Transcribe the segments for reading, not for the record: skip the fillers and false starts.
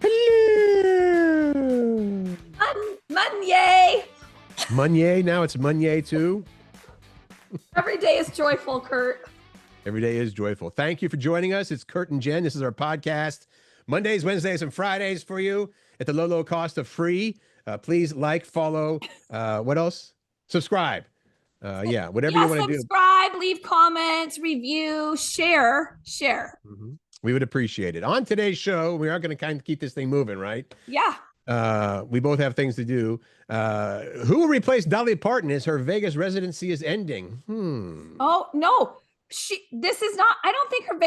Hello. Monday. Monday. Now it's Monday too. Every day is joyful, Curt. Every day is joyful. Thank you for joining us. It's Curt and Jen. This is our podcast. Mondays, Wednesdays, and Fridays for you at the low cost of free. Please like, follow. What else? Subscribe. Whatever you want to do. Subscribe, leave comments, review, share. Mm-hmm. We would appreciate it. On today's show, we are going to kind of keep this thing moving, right? Yeah. We both have things to do. Who will replace Dolly Parton as her Vegas residency is ending? Oh, no. This is not, I don't think her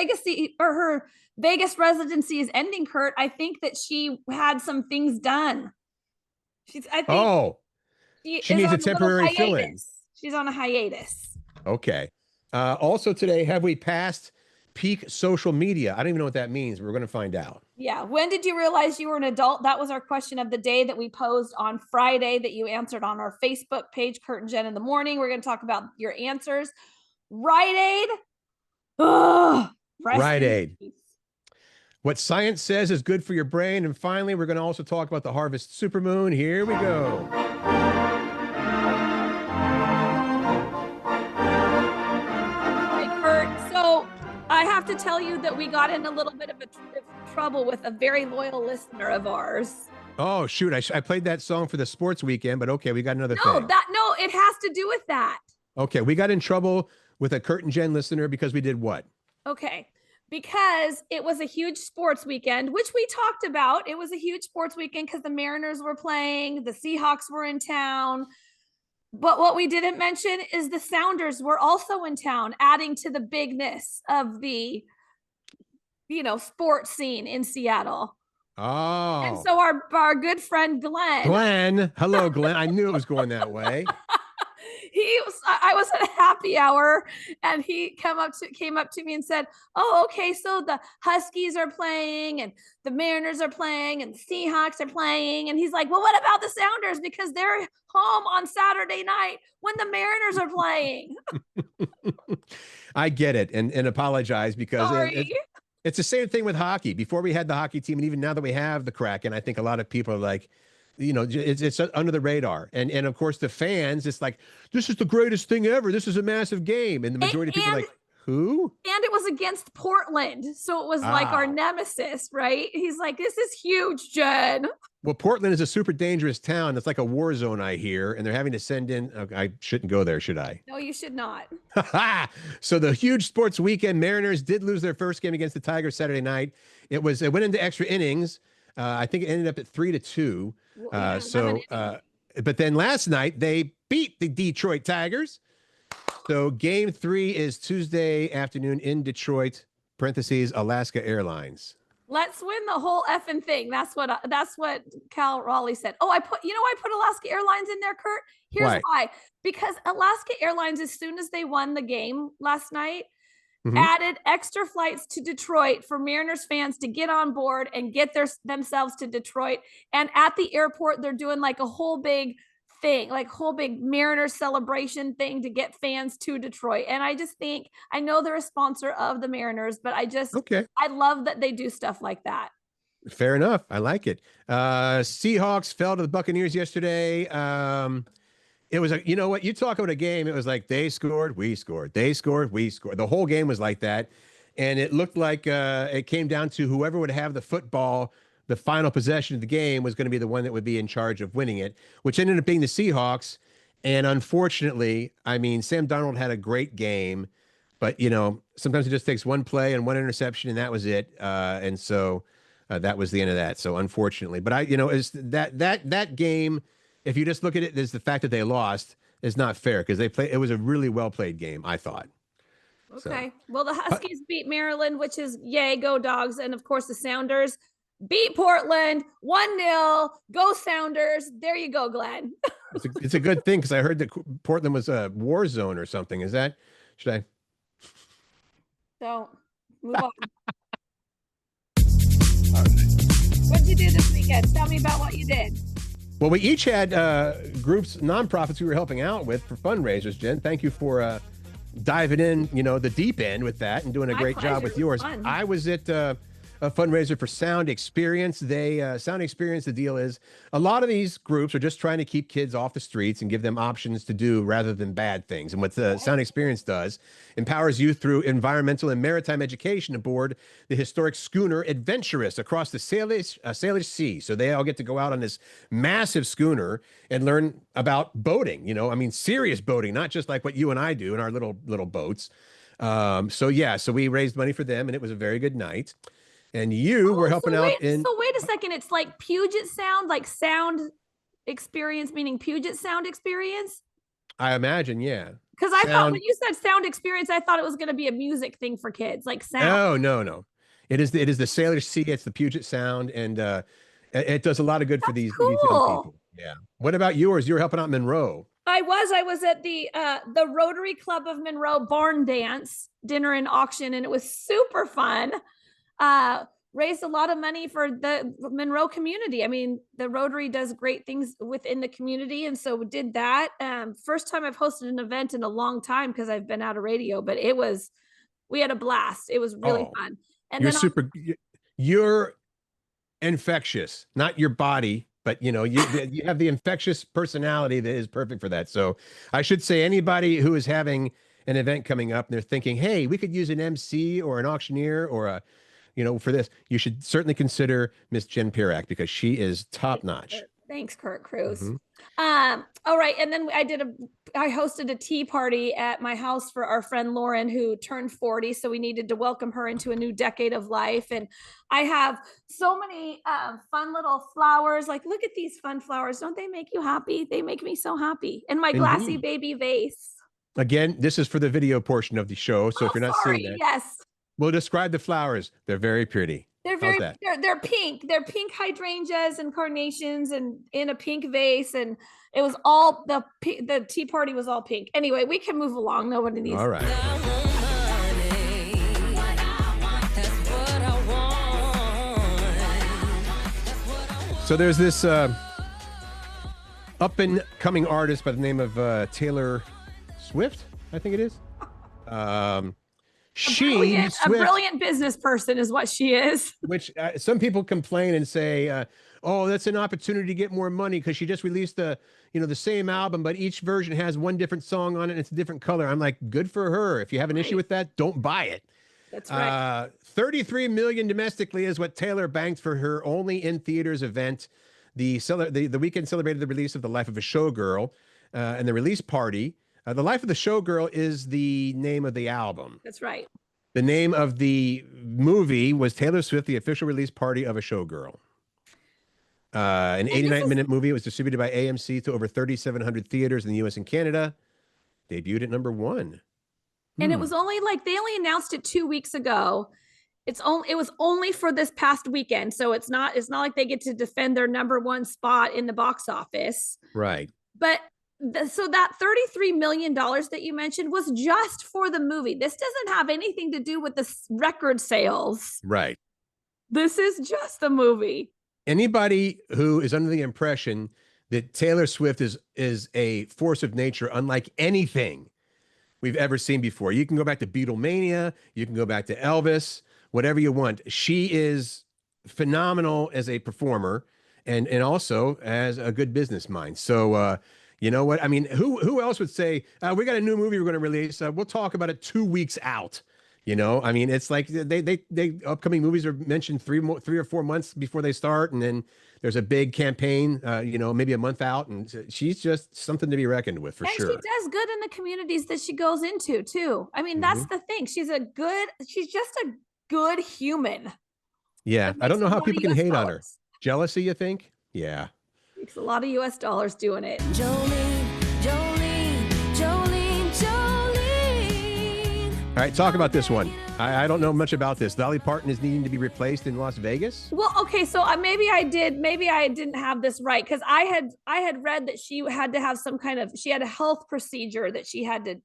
Vegas residency is ending, Curt. I think that she had some things done. She needs a temporary fill-in. She's on a hiatus. Okay. Also today, have we passed peak social media? I don't even know what that means. We're going to find out. Yeah. When did you realize you were an adult? That was our question of the day that we posed on Friday that you answered on our Facebook page, Curt and Jen in the Morning. We're going to talk about your answers. Rite Aid. Rite Aid. What science says is good for your brain. And finally, we're going to also talk about the harvest supermoon. Here we go. I have to tell you that we got in a little bit of trouble with a very loyal listener of ours. Oh, shoot. I played that song for the sports weekend, but okay, we got another thing. No, it has to do with that. Okay, we got in trouble with a Curt and Jen listener because we did what? Okay, because it was a huge sports weekend, which we talked about. It was a huge sports weekend because the Mariners were playing, the Seahawks were in town. But what we didn't mention is the Sounders were also in town, adding to the bigness of the, sports scene in Seattle. Oh. And so our good friend Glenn. Hello, Glenn. I knew it was going that way. I was at a happy hour and he came up to me and said, oh, okay, so the Huskies are playing and the Mariners are playing and the Seahawks are playing. And he's like, well, what about the Sounders? Because they're home on Saturday night when the Mariners are playing. I get it and apologize because it's the same thing with hockey. Before we had the hockey team and even now that we have the Kraken, I think a lot of people are like, it's under the radar. And of course, the fans, it's like, this is the greatest thing ever. This is a massive game. And the majority of people are like, who? And it was against Portland. So it was like our nemesis, right? He's like, this is huge, Jen. Well, Portland is a super dangerous town. It's like a war zone, I hear. And they're having to send in, I shouldn't go there, should I? No, you should not. So the huge sports weekend, Mariners did lose their first game against the Tigers Saturday night. It went into extra innings. I think it ended up at 3-2. But then last night they beat the Detroit Tigers. So game 3 is Tuesday afternoon in Detroit, parentheses, Alaska Airlines. Let's win the whole effing thing. That's what Cal Raleigh said. Oh, I put Alaska Airlines in there, Curt. Here's why. Because Alaska Airlines, as soon as they won the game last night, added extra flights to Detroit for Mariners fans to get on board and get themselves to Detroit. And at the airport, they're doing like a whole big thing, like whole big Mariners celebration thing to get fans to Detroit. And I just think, I know they're a sponsor of the Mariners, but I love that they do stuff like that. Fair enough. I like it. Seahawks fell to the Buccaneers yesterday. It was you know what? You talk about a game. It was like they scored, we scored. They scored, we scored. The whole game was like that. And it looked like it came down to whoever would have the football, the final possession of the game was going to be the one that would be in charge of winning it, which ended up being the Seahawks. And unfortunately, I mean, Sam Darnold had a great game, but, sometimes it just takes one play and one interception, and that was it. And so that was the end of that. So unfortunately, but is that game, if you just look at it as the fact that they lost, is not fair because it was a really well played game, I thought. Okay. Well, the Huskies beat Maryland, which is yay, go Dogs. And of course, the Sounders beat Portland 1-0. Go Sounders. There you go, Glenn. It's a good thing because I heard that Portland was a war zone or something. Should I? Don't move on. All right. What did you do this weekend? Tell me about what you did. Well, we each had groups, nonprofits we were helping out with for fundraisers, Jen. Thank you for diving in, the deep end with that and doing a great job with yours. I was at a fundraiser for Sound Experience. Sound Experience, the deal is a lot of these groups are just trying to keep kids off the streets and give them options to do rather than bad things. And what the Sound Experience does, empowers youth through environmental and maritime education aboard the historic schooner Adventurous across the Salish Sea. So they all get to go out on this massive schooner and learn about boating, serious boating, not just like what you and I do in our little boats. So we raised money for them and it was a very good night. And you were helping out in. So wait a second. It's like Puget Sound, like Sound Experience, meaning Puget Sound Experience? I imagine, yeah. Because I thought when you said Sound Experience, I thought it was going to be a music thing for kids, like sound. Oh, no. It is the Salish Sea. It's the Puget Sound. And it does a lot of good for these young people. Yeah. What about yours? You were helping out Monroe. I was at the Rotary Club of Monroe barn dance dinner and auction, and it was super fun. Raised a lot of money for the Monroe community. I mean, the Rotary does great things within the community. And so we did that. First time I've hosted an event in a long time because I've been out of radio, but we had a blast. It was really fun. And you're infectious, not your body, but you have the infectious personality that is perfect for that. So I should say anybody who is having an event coming up and they're thinking, hey, we could use an MC or an auctioneer or for this, you should certainly consider Miss Jen Pirak because she is top notch. Thanks, Curt Cruz. All right. And then I hosted a tea party at my house for our friend Lauren, who turned 40. So we needed to welcome her into a new decade of life. And I have so many fun little flowers. Like, look at these fun flowers. Don't they make you happy? They make me so happy. And my glassy baby vase. Again, this is for the video portion of the show. So if you're not seeing that. Yes. We'll describe the flowers. They're very pretty. They're pink. They're pink hydrangeas and carnations and in a pink vase. And it was all the tea party was all pink. Anyway, we can move along. Nobody needs. All right. So there's this up and coming artist by the name of Taylor Swift, I think it is. A brilliant business person is what she is. Which some people complain and say, oh, that's an opportunity to get more money because she just released the same album, but each version has one different song on it and it's a different color. I'm like, good for her. If you have an issue with that, don't buy it. That's right. $33 million domestically is what Taylor banked for her only in theaters event. The weekend celebrated the release of The Life of a Showgirl and the release party. The Life of the Showgirl is the name of the album. That's right. The name of the movie was Taylor Swift, the official release party of a Showgirl. An 89-minute movie. It was distributed by AMC to over 3,700 theaters in the U.S. and Canada. Debuted at number 1. And it was only they only announced it 2 weeks ago. It was only for this past weekend. So it's not like they get to defend their number 1 spot in the box office. Right. But so that $33 million that you mentioned was just for the movie. This doesn't have anything to do with the record sales. Right. This is just the movie. Anybody who is under the impression that Taylor Swift is a force of nature unlike anything we've ever seen before. You can go back to Beatlemania. You can go back to Elvis, whatever you want. She is phenomenal as a performer and also as a good business mind. So, you know what? I mean, who else would say, we got a new movie we're going to release. We'll talk about it 2 weeks out. I mean, it's like they upcoming movies are mentioned 3 or 4 months before they start. And then there's a big campaign, maybe a month out. And she's just something to be reckoned with for sure. And she does good in the communities that she goes into too. I mean, that's the thing. She's just a good human. Yeah. I don't know how people can hate on her. Jealousy, you think? Yeah. Makes a lot of US dollars doing it. Jolene. All right, talk about this one. I don't know much about this. Dolly Parton is needing to be replaced in Las Vegas. Well, okay, so maybe I didn't have this right because I had read that she had to have she had a health procedure that she had to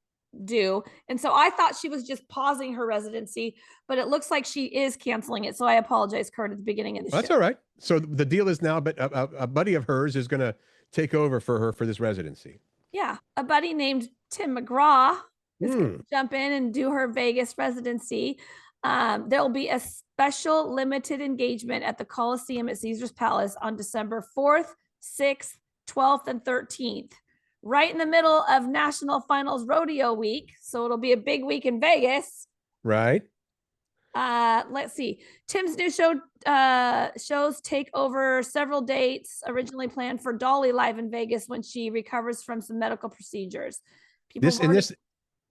do, and so I thought she was just pausing her residency, but it looks like she is canceling it. So I apologize, Curt, at the beginning of the show. That's all right. So the deal is now, but a buddy of hers is going to take over for her for this residency. Yeah, a buddy named Tim McGraw. is going to jump in and do her Vegas residency. There'll be a special limited engagement at the Coliseum at Caesar's Palace on December 4th, 6th, 12th, and 13th, right in the middle of National Finals Rodeo Week. So it'll be a big week in Vegas. Right. Let's see. Tim's new shows take over several dates originally planned for Dolly live in Vegas when she recovers from some medical procedures. Go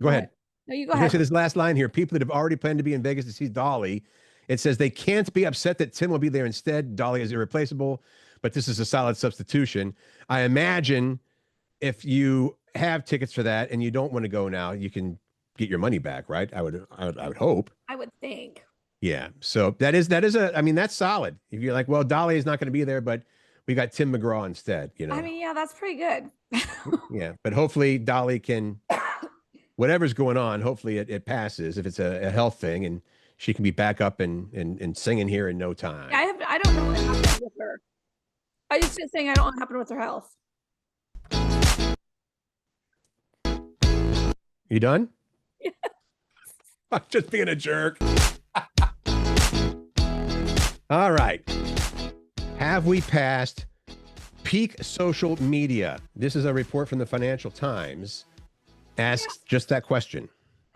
ahead. No, you go ahead. This last line here. People that have already planned to be in Vegas to see Dolly, it says they can't be upset that Tim will be there instead. Dolly is irreplaceable, but this is a solid substitution. I imagine if you have tickets for that and you don't want to go now, you can get your money back, right? I would hope. I would think. Yeah. So that's solid. If you're like, well, Dolly is not going to be there, but we got Tim McGraw instead, you know. I mean, yeah, that's pretty good. Yeah, but hopefully Dolly can, whatever's going on, hopefully it passes if it's a health thing, and she can be back up and singing here in no time. I don't know what happened with her. I just been saying I don't know what happened with her health. You done? Yes. I'm just being a jerk. All right. Have we passed peak social media? This is a report from the Financial Times. Asks just that question.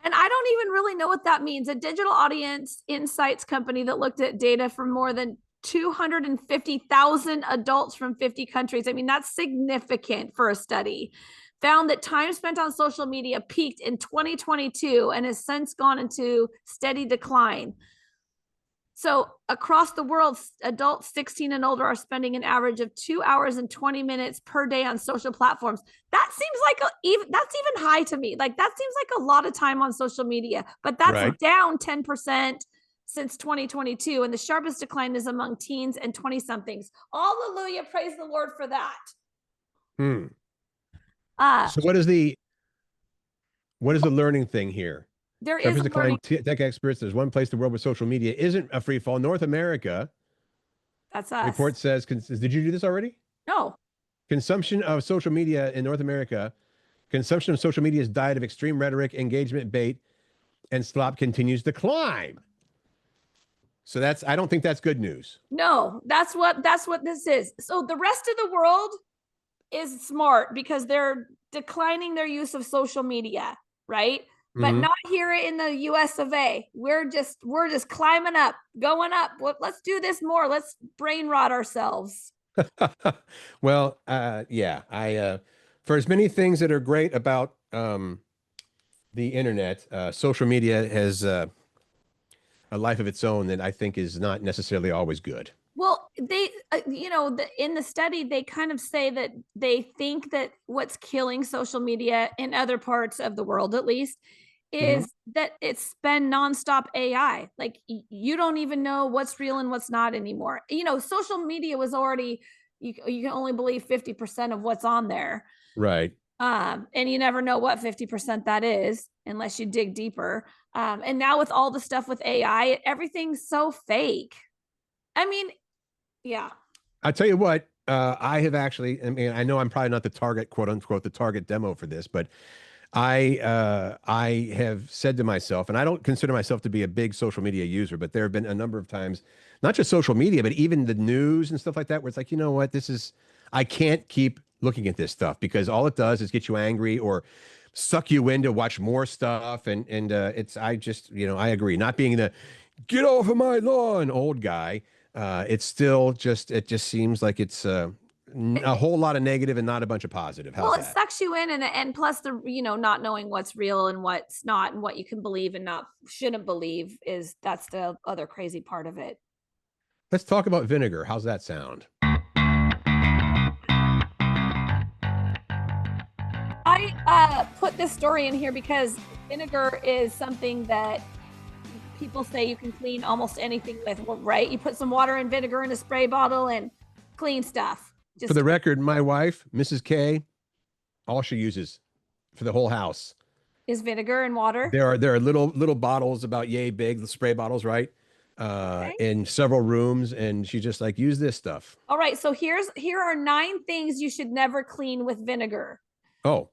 And I don't even really know what that means. A digital audience insights company that looked at data from more than 250,000 adults from 50 countries. I mean, that's significant for a study. Found that time spent on social media peaked in 2022 and has since gone into steady decline. So across the world, adults 16 and older are spending an average of 2 hours and 20 minutes per day on social platforms. That seems like that's even high to me. Like, that seems like a lot of time on social media, but that's right. Down 10% since 2022. And the sharpest decline is among teens and 20 somethings. Hallelujah. Praise the Lord for that. So what is the learning thing here? There is a learning. Tech experts. There's one place in the world where social media isn't a free fall. North America. That's us. Report says, did you do this already? No. Consumption of social media in North America. Consumption of social media's diet of extreme rhetoric, engagement bait, and slop continues to climb. So I don't think that's good news. No, that's what this is. So the rest of the world is smart because they're declining their use of social media, right? But not here in the US of A. We're just climbing up, going up. Let's do this more. Let's brain rot ourselves. Well, yeah. For as many things that are great about the internet, social media has a life of its own that I think is not necessarily always good. Well, they, in the study, they kind of say that they think that what's killing social media in other parts of the world, at least, is that it's been nonstop AI. Like, you don't even know what's real and what's not anymore. Social media was already, you can only believe 50% of what's on there. Right. And you never know what 50% that is unless you dig deeper. And now with all the stuff with AI, everything's so fake. I mean, yeah. I'll tell you what, I have actually, I know I'm probably not the target, quote unquote, the target demo for this, but I have said to myself, and I don't consider myself to be a big social media user, but there have been a number of times, not just social media, but even the news and stuff like that, where it's like, you know what, I can't keep looking at this stuff because all it does is get you angry or suck you in to watch more stuff. And I agree. Not being the get off of my lawn old guy. It just seems like it's a whole lot of negative and not a bunch of positive. Well, it sucks you in, and plus the not knowing what's real and what's not, and what you can believe and not shouldn't believe that's the other crazy part of it. Let's talk about Vinegar. How's that sound? I put this story in here because vinegar is something that people say you can clean almost anything with, right? You put some water and vinegar in a spray bottle and clean stuff. For the record, my wife, Mrs. K, all she uses for the whole house is vinegar and water. There are little bottles about yay big, the spray bottles, right? In several rooms, and she just like, use this stuff. All right, so here are 9 things you should never clean with vinegar. Oh.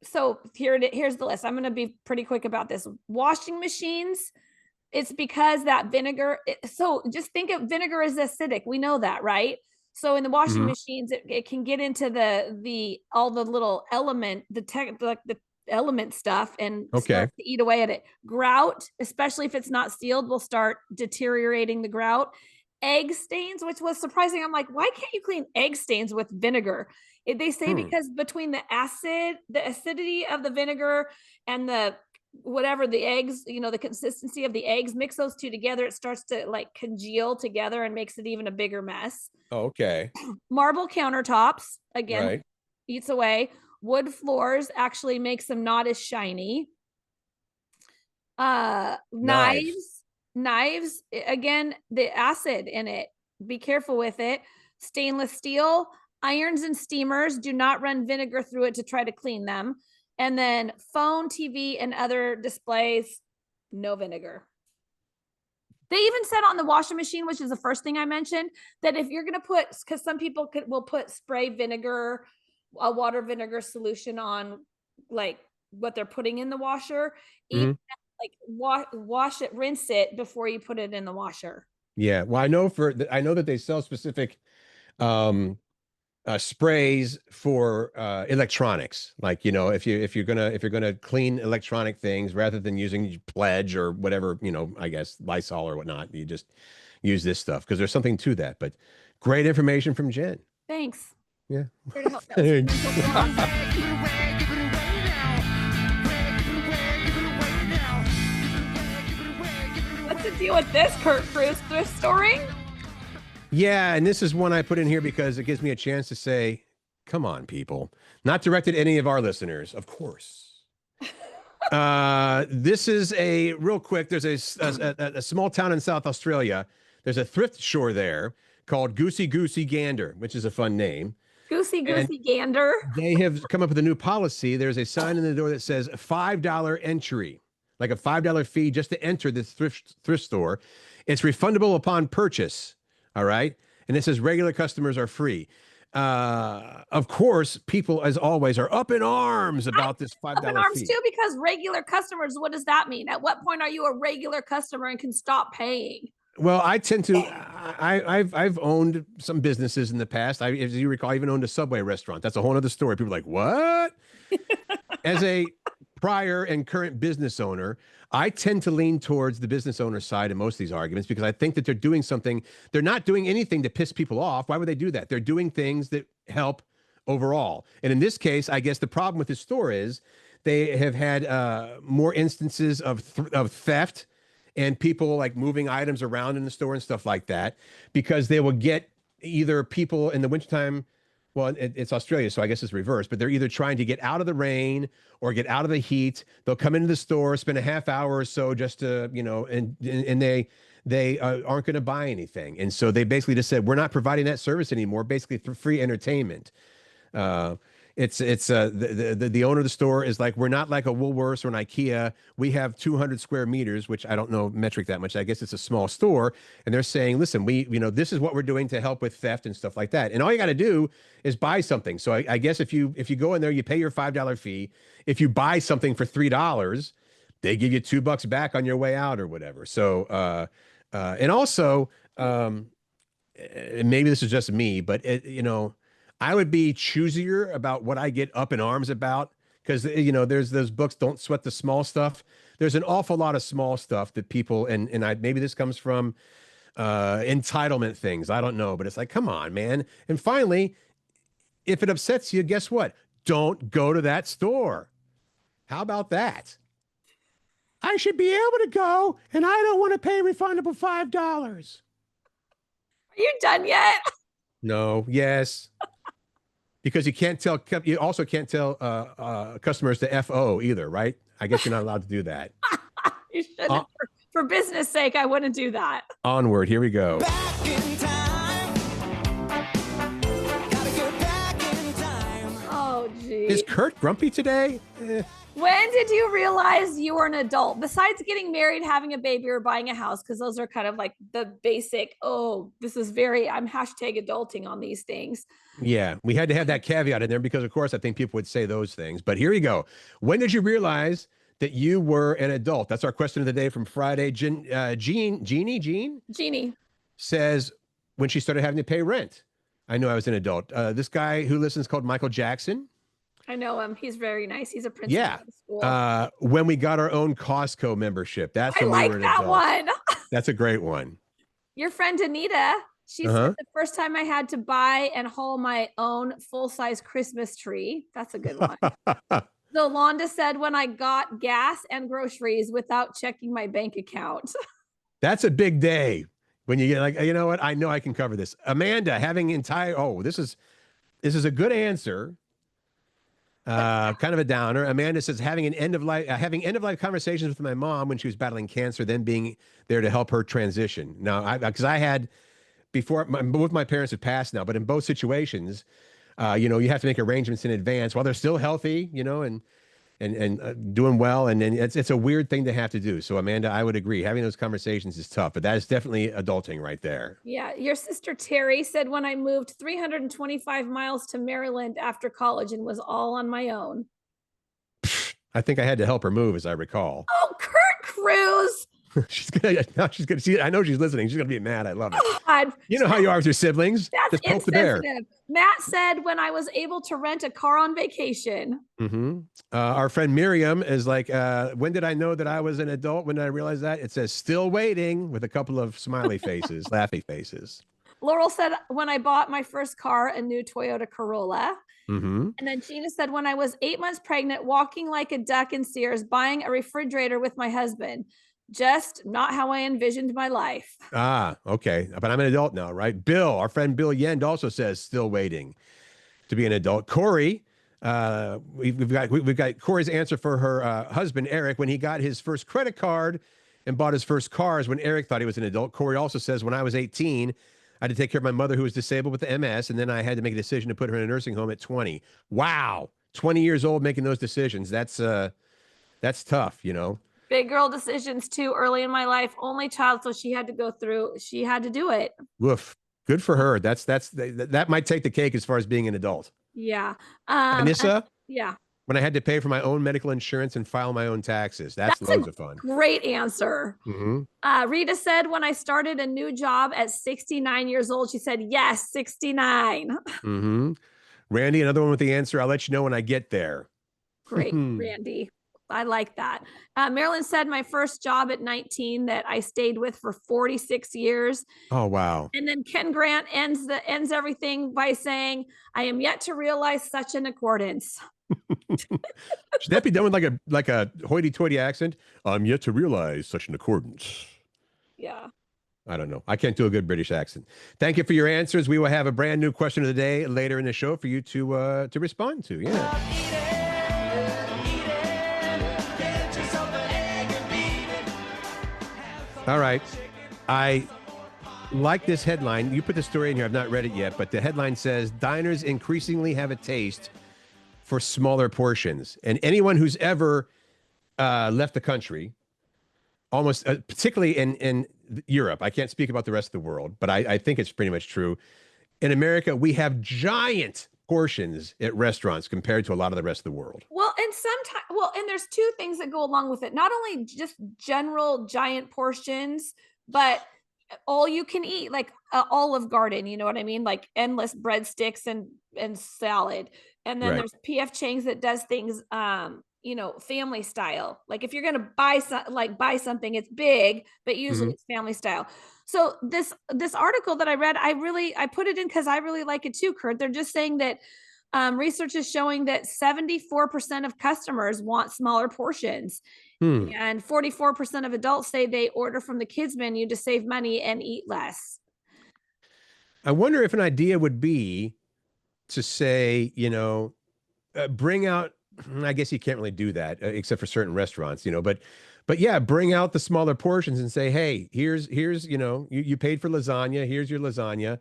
So here's the list. I'm going to be pretty quick about this. Washing machines. It's because that vinegar. So just think of vinegar as acidic. We know that, right? So in the washing machines, it can get into all the little element, the element stuff, and start to eat away at it. Grout, especially if it's not sealed, will start deteriorating the grout. Egg stains, which was surprising. I'm like, why can't you clean egg stains with vinegar? They say because between the acidity of the vinegar and the eggs, the consistency of the eggs, mix those two together, it starts to like congeal together and makes it even a bigger mess. Oh, okay. Marble countertops, again, eats away. Wood floors actually makes them not as shiny. Knives, again, the acid in it, be careful with it. Stainless steel, irons and steamers, do not run vinegar through it to try to clean them. And then phone, TV, and other displays, no vinegar. They even said on the washing machine, which is the first thing I mentioned, that if you're going to put, because some people will put spray vinegar, a water vinegar solution on like what they're putting in the washer, even like wash it, rinse it before you put it in the washer. Yeah. Well, I know that they sell specific sprays for electronics. Like, if you're gonna clean electronic things, rather than using Pledge or whatever, I guess Lysol or whatnot, you just use this stuff because there's something to that. But great information from Jen. Thanks. Yeah. Here to help. What's the deal with this, Curt? Thrift storing? Yeah, and this is one I put in here because it gives me a chance to say, come on, people. Not directed at any of our listeners, of course. This is a real quick. There's a small town in South Australia. There's a thrift store there called Goosey Gander, which is a fun name. Goosey Gander. They have come up with a new policy. There's a sign in the door that says $5 entry, like a $5 fee just to enter this thrift store. It's refundable upon purchase. All right. And it says regular customers are free. Of course, people, as always, are up in arms about this $5 fee. Up in arms too, because regular customers, what does that mean? At what point are you a regular customer and can stop paying? Well, I tend to, I've owned some businesses in the past. As you recall, I even owned a Subway restaurant. That's a whole other story. People are like, what? As a prior and current business owner, I tend to lean towards the business owner side in most of these arguments because I think that they're doing something. They're not doing anything to piss people off. Why would they do that? They're doing things that help overall. And in this case, I guess the problem with this store is they have had more instances of theft and people like moving items around in the store and stuff like that, because they will get either people in the wintertime. Well, it's Australia, so I guess it's reversed, but they're either trying to get out of the rain or get out of the heat. They'll come into the store, spend a half hour or so just to, and they aren't going to buy anything. And so they basically just said, we're not providing that service anymore, basically for free entertainment. The owner of the store is like, we're not like a Woolworths or an IKEA. We have 200 square meters, which I don't know metric that much. I guess it's a small store. And they're saying, listen, this is what we're doing to help with theft and stuff like that. And all you got to do is buy something. So I guess if you go in there, you pay your $5 fee. If you buy something for $3, they give you $2 back on your way out or whatever. So, and also, maybe this is just me, but I would be choosier about what I get up in arms about, because, there's those books, Don't Sweat the Small Stuff. There's an awful lot of small stuff that people, maybe this comes from entitlement things. I don't know, but it's like, come on, man. And finally, if it upsets you, guess what? Don't go to that store. How about that? I should be able to go, and I don't want to pay refundable $5. Are you done yet? No. Yes. Because you also can't tell customers to FO either, right? I guess you're not allowed to do that. You shouldn't. For business sake, I wouldn't do that. Onward, here we go. Back in time. Gotta go back in time. Oh, Is Curt grumpy today? When did you realize you were an adult? Besides getting married, having a baby, or buying a house, because those are kind of like the basic, I'm hashtag adulting on these things. Yeah, we had to have that caveat in there because, of course, I think people would say those things. But here you go. When did you realize that you were an adult? That's our question of the day from Friday. Jeannie says when she started having to pay rent. I knew I was an adult. This guy who listens called Michael Jackson. I know him. He's very nice. He's a principal. Yeah. When we got our own Costco membership. That's when we were an adult. One. That's a great one. Your friend Anita, she said the first time I had to buy and haul my own full-size Christmas tree. That's a good one. Zolanda said when I got gas and groceries without checking my bank account. That's a big day. When you get like, you know what? I know I can cover this. Amanda having this is a good answer. Kind of a downer. Amanda says having end of life conversations with my mom when she was battling cancer, then being there to help her transition. Now, because I had before, both my parents have passed now, but in both situations, you have to make arrangements in advance while they're still healthy, and doing well. And then it's a weird thing to have to do. So Amanda, I would agree. Having those conversations is tough, but that is definitely adulting right there. Yeah. Your sister Terry said when I moved 325 miles to Maryland after college and was all on my own. I think I had to help her move, as I recall. Oh, Curt Cruz. she's gonna see. I know she's listening. She's gonna be mad. I love it. God. You know how you are with your siblings. That's just poke the bear. Matt said when I was able to rent a car on vacation. Our friend Miriam is like, when did I know that I was an adult? When did I realize that? It says still waiting with a couple of smiley faces, laughy faces. Laurel said when I bought my first car, a new Toyota Corolla. And then Gina said when I was 8 months pregnant, walking like a duck in Sears, buying a refrigerator with my husband. Just not how I envisioned my life. Okay. But I'm an adult now, right? Bill, our friend Bill Yend also says still waiting to be an adult. Corey, we've got Corey's answer for her husband, Eric, when he got his first credit card and bought his first cars when Eric thought he was an adult. Corey also says when I was 18, I had to take care of my mother who was disabled with the MS, and then I had to make a decision to put her in a nursing home at 20. Wow. 20 years old making those decisions. That's tough, Big girl decisions too early in my life. Only child, so she had to do it. Woof. Good for her. That might take the cake as far as being an adult. Yeah. Anissa? Yeah. When I had to pay for my own medical insurance and file my own taxes. That's loads of fun. Great answer. Rita said when I started a new job at 69 years old, she said, yes, 69. Randy, another one with the answer. I'll let you know when I get there. Great, Randy. I like that. Marilyn said my first job at 19 that I stayed with for 46 years. Oh, wow. And then Ken Grant ends everything by saying, I am yet to realize such an accordance. Should that be done with like a hoity-toity accent? I'm yet to realize such an accordance. Yeah. I don't know. I can't do a good British accent. Thank you for your answers. We will have a brand new question of the day later in the show for you to respond to. Yeah. All right. I like this headline. You put the story in here. I've not read it yet, but the headline says diners increasingly have a taste for smaller portions. And anyone who's ever left the country, almost particularly in Europe, I can't speak about the rest of the world, but I think it's pretty much true. In America, we have giant portions at restaurants compared to a lot of the rest of the world. Well, and there's two things that go along with it. Not only just general giant portions, but all you can eat, like Olive Garden, you know what I mean? Like endless breadsticks and salad. And then there's PF Chang's that does things, family style. Like if you're going to buy something, it's big, but usually it's family style. So this article that I read, I put it in because I really like it too, Curt. They're just saying that research is showing that 74% of customers want smaller portions. And 44% of adults say they order from the kids menu to save money and eat less. I wonder if an idea would be to say, bring out, I guess you can't really do that except for certain restaurants, but yeah, bring out the smaller portions and say, hey, here's, you paid for lasagna. Here's your lasagna.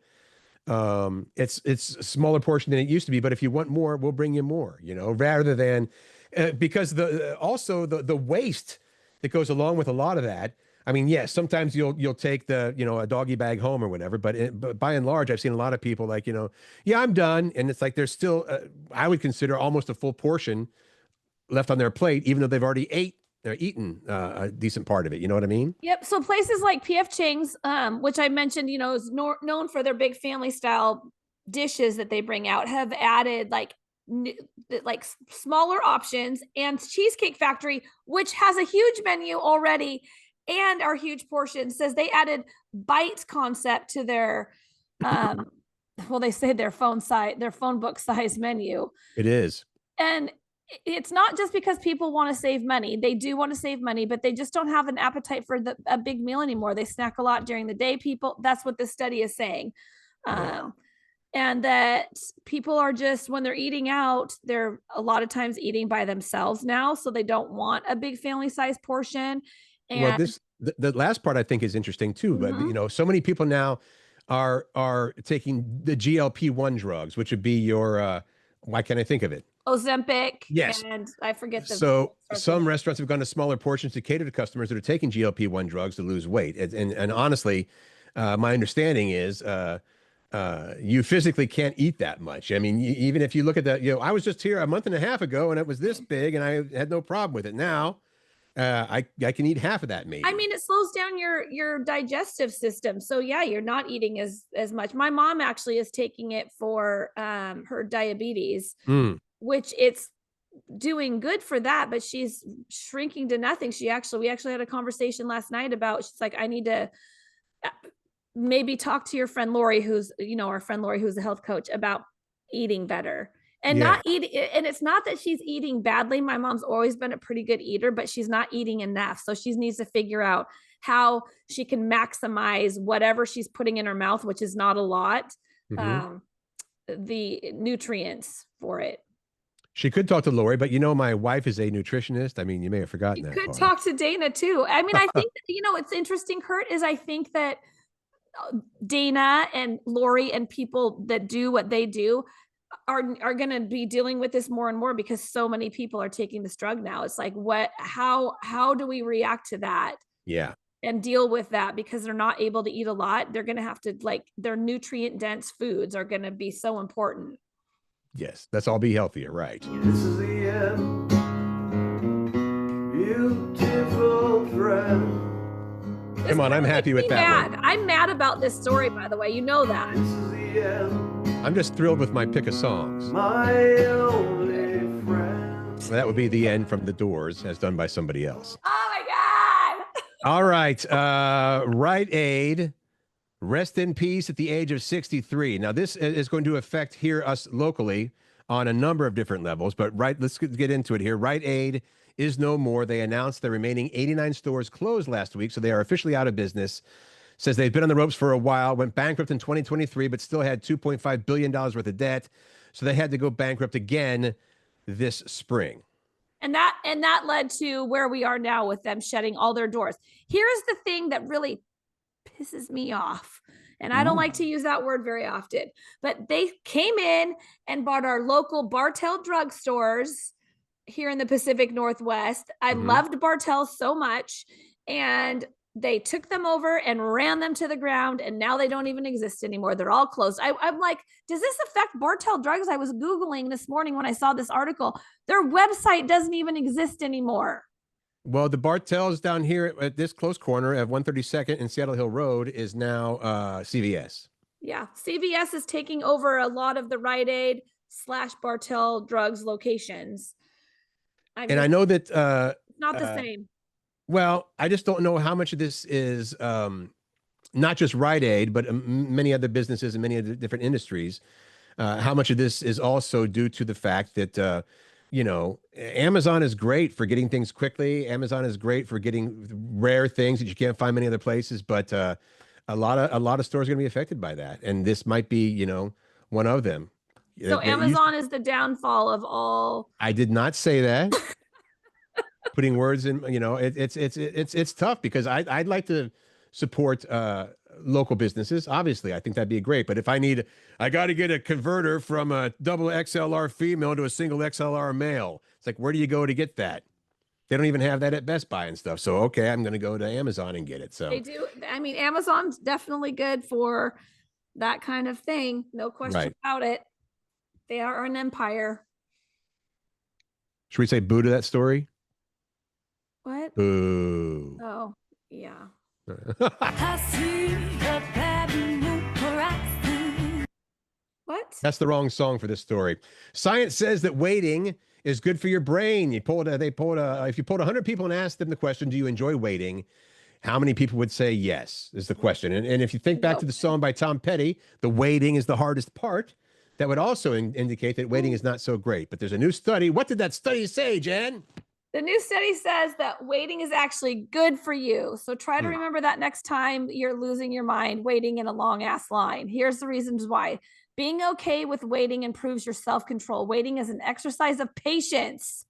It's a smaller portion than it used to be, but if you want more, we'll bring you more, rather than because also the waste that goes along with a lot of that. I mean, yes, sometimes you'll take a doggy bag home or whatever, but by and large, I've seen a lot of people like, yeah, I'm done. And it's like there's still, I would consider almost a full portion left on their plate, even though they've already eaten a decent part of it. You know what I mean? Yep. So places like PF Chang's, which I mentioned, is known for their big family style dishes that they bring out, have added like smaller options, and Cheesecake Factory, which has a huge menu already and our huge portions, says they added bites concept to their well, they say their phone book size menu. It is. And it's not just because people want to save money. They do want to save money, but they just don't have an appetite for a big meal anymore. They snack a lot during the day. That's what this study is saying. Yeah. And that people are just, when they're eating out, they're a lot of times eating by themselves now. So they don't want a big family size portion. And well, the last part I think is interesting too. But so many people now are taking the GLP-1 drugs, which would be your why can't I think of it? Ozempic. Yes. And I forget So some restaurants have gone to smaller portions to cater to customers that are taking GLP-1 drugs to lose weight. And honestly, my understanding is you physically can't eat that much. I mean, even if you look at that, I was just here a month and a half ago and it was this big and I had no problem with it. Now I can eat half of that maybe. I mean, it slows down your digestive system. So yeah, you're not eating as much. My mom actually is taking it for her diabetes, which it's doing good for that, but she's shrinking to nothing. We actually had a conversation last night about, she's like, I need to maybe talk to your friend Lori, who's our friend Lori, who's a health coach, about eating better and not eating. And it's not that she's eating badly. My mom's always been a pretty good eater, but she's not eating enough. So she needs to figure out how she can maximize whatever she's putting in her mouth, which is not a lot, the nutrients for it. She could talk to Lori, but my wife is a nutritionist. I mean, you may have forgotten that. You could talk to Dana too. I mean, I think what's interesting, Curt, is I think that Dana and Lori and people that do what they do are going to be dealing with this more and more, because so many people are taking this drug now. It's like, how do we react to that? Yeah. And deal with that, because they're not able to eat a lot. They're going to have to, their nutrient dense foods are going to be so important. Yes, let's all be healthier, right? This is the end. Beautiful friend. Come on, I'm happy with that one. I'm mad about this story, by the way. You know that. This is the end. I'm just thrilled with my pick of songs. My only friend. So that would be The End from The Doors, as done by somebody else. Oh my God. All right. Rite Aid, rest in peace at the age of 63. Now, this is going to affect us locally on a number of different levels, but let's get into it here. Rite Aid is no more. They announced the remaining 89 stores closed last week, so they are officially out of business. Says they've been on the ropes for a while, went bankrupt in 2023, but still had $2.5 billion worth of debt. So they had to go bankrupt again this spring. And that led to where we are now with them shutting all their doors. Here's the thing that really pisses me off. And I don't like to use that word very often, but they came in and bought our local Bartell drugstores here in the Pacific Northwest. I loved Bartell so much. And they took them over and ran them to the ground, and now they don't even exist anymore. They're all closed. I'm like, does this affect Bartell Drugs? I was Googling this morning when I saw this article. Their website doesn't even exist anymore. Well, the Bartell's down here at this close corner of 132nd and Seattle Hill Road is now CVS. Yeah, CVS is taking over a lot of the Rite Aid / Bartell Drugs locations. I know that not the same. Well, I just don't know how much of this is not just Rite Aid, but many other businesses and many other different industries. How much of this is also due to the fact that, Amazon is great for getting things quickly. Amazon is great for getting rare things that you can't find many other places. But a lot of stores are going to be affected by that. And this might be, one of them. So Amazon is the downfall of all. I did not say that. Putting words in, it's tough because I'd like to support local businesses. Obviously, I think that'd be great. But if I got to get a converter from a double XLR female to a single XLR male, it's like, where do you go to get that? They don't even have that at Best Buy and stuff. So, okay, I'm going to go to Amazon and get it. So They do. I mean, Amazon's definitely good for that kind of thing. No question about it. They are an empire. Should we say boo to that story? What? Boo. Oh, yeah. What? That's the wrong song for this story. Science says that waiting is good for your brain. If you polled 100 people and asked them the question, do you enjoy waiting? How many people would say yes is the question. And if you think back to the song by Tom Petty, the waiting is the hardest part, that would also indicate that waiting is not so great. But there's a new study. What did that study say, Jen? The new study says that waiting is actually good for you. So try to remember that next time you're losing your mind waiting in a long ass line. Here's the reasons why. Being okay with waiting improves your self-control. Waiting is an exercise of patience.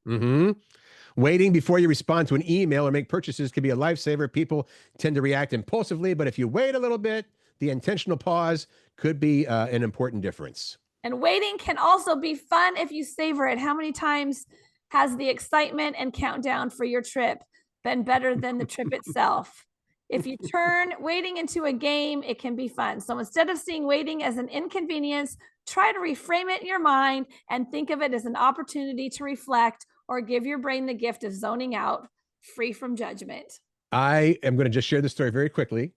Waiting before you respond to an email or make purchases can be a lifesaver. People tend to react impulsively, but if you wait a little bit, the intentional pause could be an important difference. And waiting can also be fun if you savor it. How many times has the excitement and countdown for your trip been better than the trip itself? If you turn waiting into a game, it can be fun. So instead of seeing waiting as an inconvenience, try to reframe it in your mind and think of it as an opportunity to reflect or give your brain the gift of zoning out, free from judgment. I am going to just share this story very quickly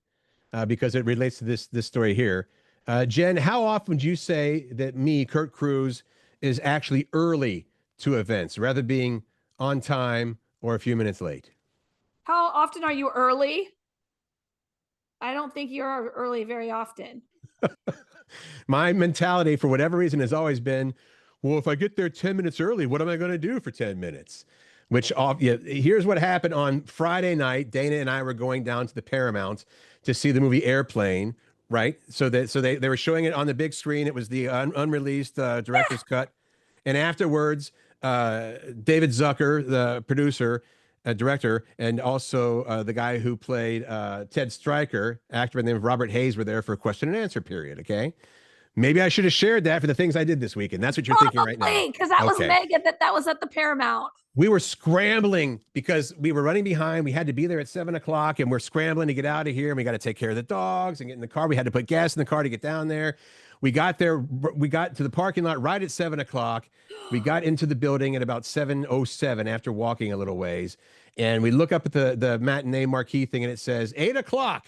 because it relates to this story here. Jen, how often would you say that me, Curt Cruz, is actually early to events rather than being on time or a few minutes late? How often are you early? I don't think you're early very often. My mentality, for whatever reason, has always been, well, if I get there 10 minutes early, what am I going to do for 10 minutes? Here's what happened on Friday night. Dana and I were going down to the Paramount to see the movie Airplane, right? So they were showing it on the big screen. It was the unreleased director's cut. And afterwards, David Zucker, the producer, director, and also the guy who played Ted Stryker, actor by the name of Robert Hayes, were there for a question and answer period. Okay. Maybe I should have shared that for the things I did this weekend. That's what you're thinking right now. Because that was Megan, that was at the Paramount. We were scrambling because we were running behind. We had to be there at 7 o'clock and we're scrambling to get out of here. And we got to take care of the dogs and get in the car. We had to put gas in the car to get down there. We got there. We got to the parking lot right at 7 o'clock. We got into the building at about 7:07 after walking a little ways. And we look up at the matinee marquee thing and it says 8 o'clock,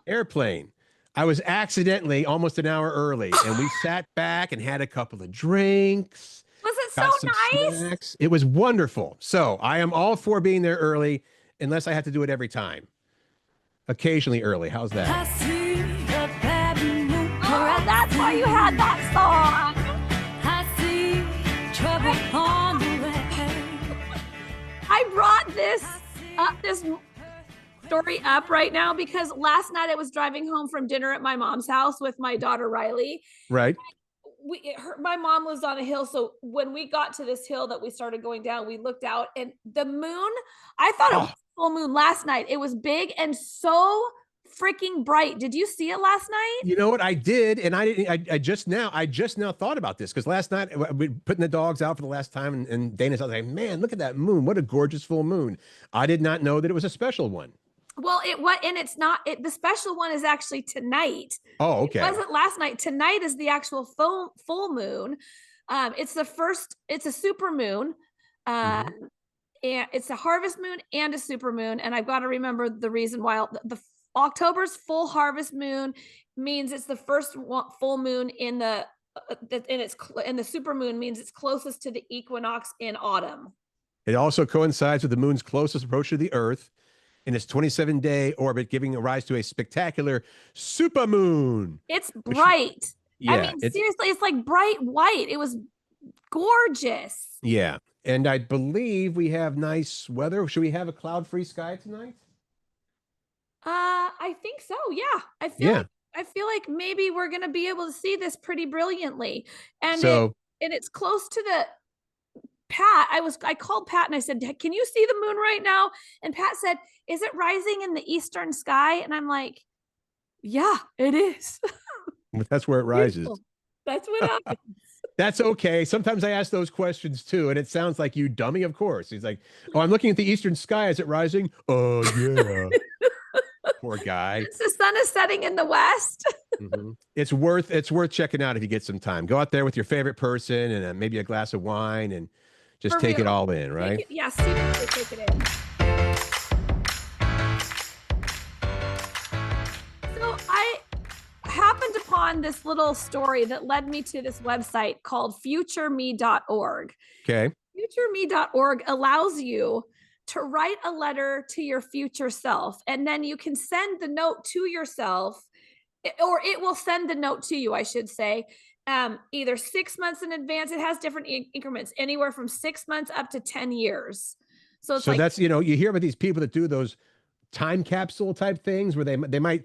Airplane. I was accidentally almost an hour early and we sat back and had a couple of drinks. Was it so nice? Snacks. It was wonderful. So I am all for being there early unless I have to do it every time. Occasionally early. How's that? Oh, that's why you had that song. I brought this story up right now because last night I was driving home from dinner at my mom's house with my daughter Riley. Right. My mom lives on a hill, so when we got to this hill that we started going down, we looked out and the moon, I thought it was full moon last night. It was big and so freaking bright. Did you see it last night? You know what? I did, and I just now thought about this because last night we were putting the dogs out for the last time, and Dana's like, man, look at that moon! What a gorgeous full moon! I did not know that it was a special one. Well, it's not. The special one is actually tonight. Oh, okay. It wasn't last night. Tonight is the actual full moon. It's the first. It's a super moon. And it's a harvest moon and a super moon. And I've got to remember the reason why the October's full harvest moon means it's the first full moon in the super moon means it's closest to the equinox in autumn. It also coincides with the moon's closest approach to the Earth in its 27-day orbit, giving rise to a spectacular supermoon. It's bright. I mean, seriously, it's like bright white. It was gorgeous. Yeah. And I believe we have nice weather. Should we have a cloud-free sky tonight? I think so. Yeah. I feel like maybe we're going to be able to see this pretty brilliantly. And it's close to the Pat. I called Pat and I said, can you see the moon right now? And Pat said, is it rising in the eastern sky? And I'm like, Yeah, it is. That's where it rises. That's what happens. That's okay. Sometimes I ask those questions too, and it sounds like you dummy. Of course, he's like, "Oh, I'm looking at the eastern sky. Is it rising?" Oh yeah. Poor guy. The sun is setting in the west. It's worth checking out if you get some time. Go out there with your favorite person and maybe a glass of wine and just take it all in, right? Yeah, seriously, take it in. So I happened upon this little story that led me to this website called futureme.org. Okay. Futureme.org allows you to write a letter to your future self, and then you can send the note to yourself, or it will send the note to you, I should say, either 6 months in advance. It has different increments, anywhere from 6 months up to 10 years. So it's that's, you hear about these people that do those time capsule type things where they might,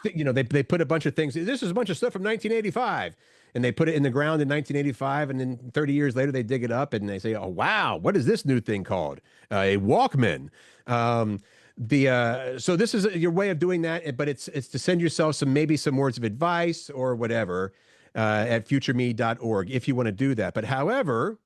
they put a bunch of things. This is a bunch of stuff from 1985. And they put it in the ground in 1985, and then 30 years later, they dig it up and they say, "Oh, wow, what is this new thing called? A Walkman." So this is your way of doing that, but it's to send yourself maybe some words of advice or whatever at futureme.org if you want to do that. But however,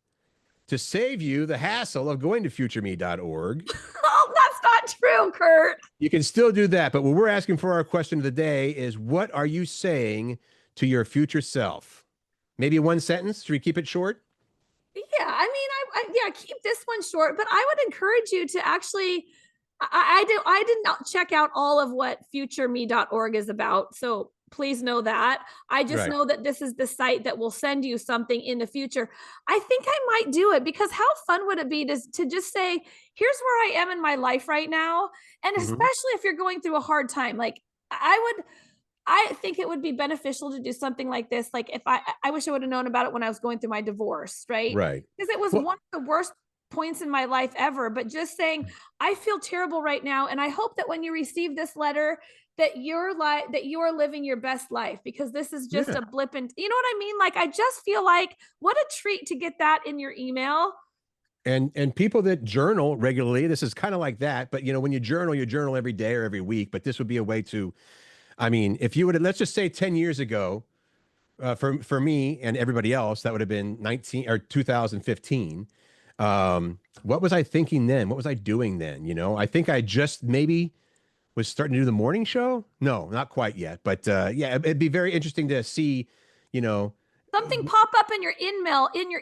to save you the hassle of going to futureme.org. Oh, that's not true, Curt. You can still do that. But what we're asking for our question of the day is, what are you saying to your future self? Maybe one sentence. Should we keep it short? Yeah, I mean, keep this one short, but I would encourage you to actually, I did not check out all of what futureme.org is about. So please know that. I just know that this is the site that will send you something in the future. I think I might do it, because how fun would it be to just say, here's where I am in my life right now. And especially if you're going through a hard time, like I think it would be beneficial to do something like this. Like if I wish I would have known about it when I was going through my divorce, right? Right. Because it was one of the worst points in my life ever. But just saying, I feel terrible right now, and I hope that when you receive this letter, that you're living your best life, because this is just a blip in, you know what I mean? Like, I just feel like what a treat to get that in your email. And people that journal regularly, this is kind of like that. But when you journal every day or every week. But this would be a way to, I mean, if you would, let's just say 10 years ago, for me and everybody else, that would have been 2015. What was I thinking then? What was I doing then? I think I just maybe was starting to do the morning show. No, not quite yet. But yeah, it'd be very interesting to see, something pop up in your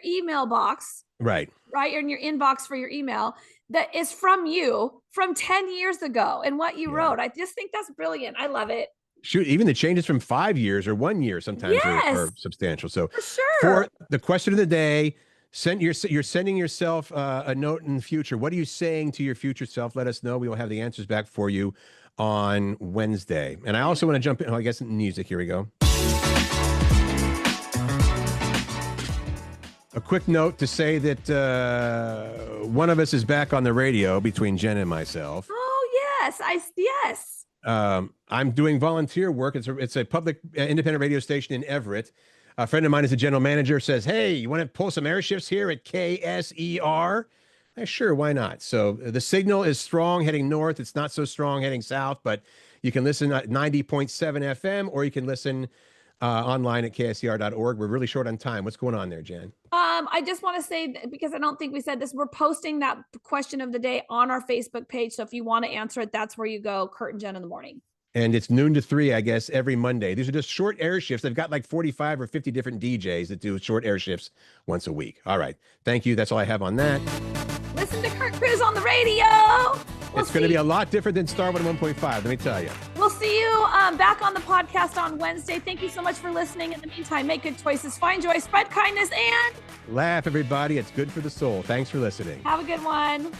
email box. Right. In your inbox for your email that is from you from 10 years ago and what you wrote. I just think that's brilliant. I love it. Shoot, even the changes from 5 years or 1 year sometimes are substantial. So for sure. For the question of the day, you're sending yourself a note in the future. What are you saying to your future self? Let us know. We will have the answers back for you on Wednesday. And I also want to jump in. I guess in music. Here we go. A quick note to say that one of us is back on the radio between Jen and myself. Oh, yes. I'm doing volunteer work. It's a public independent radio station in Everett. A friend of mine is a general manager, says, "Hey, you want to pull some air shifts here at KSER?" Sure, why not? So the signal is strong heading north. It's not so strong heading south, but you can listen at 90.7 FM, or you can listen online at kscr.org. We're really short on time. What's going on there, Jan? I just want to say, because I don't think we said this, we're posting that question of the day on our Facebook page. So if you want to answer it, that's where you go. Curt and Jen in the morning. And it's noon to 3, I guess, every Monday. These are just short air shifts. They've got like 45 or 50 different DJs that do short air shifts once a week. All right. Thank you. That's all I have on that. Listen to Curt Cruz on the radio. It's going to be a lot different than Star 101.5, let me tell you. We'll see you back on the podcast on Wednesday. Thank you so much for listening. In the meantime, make good choices, find joy, spread kindness, and laugh, everybody. It's good for the soul. Thanks for listening. Have a good one.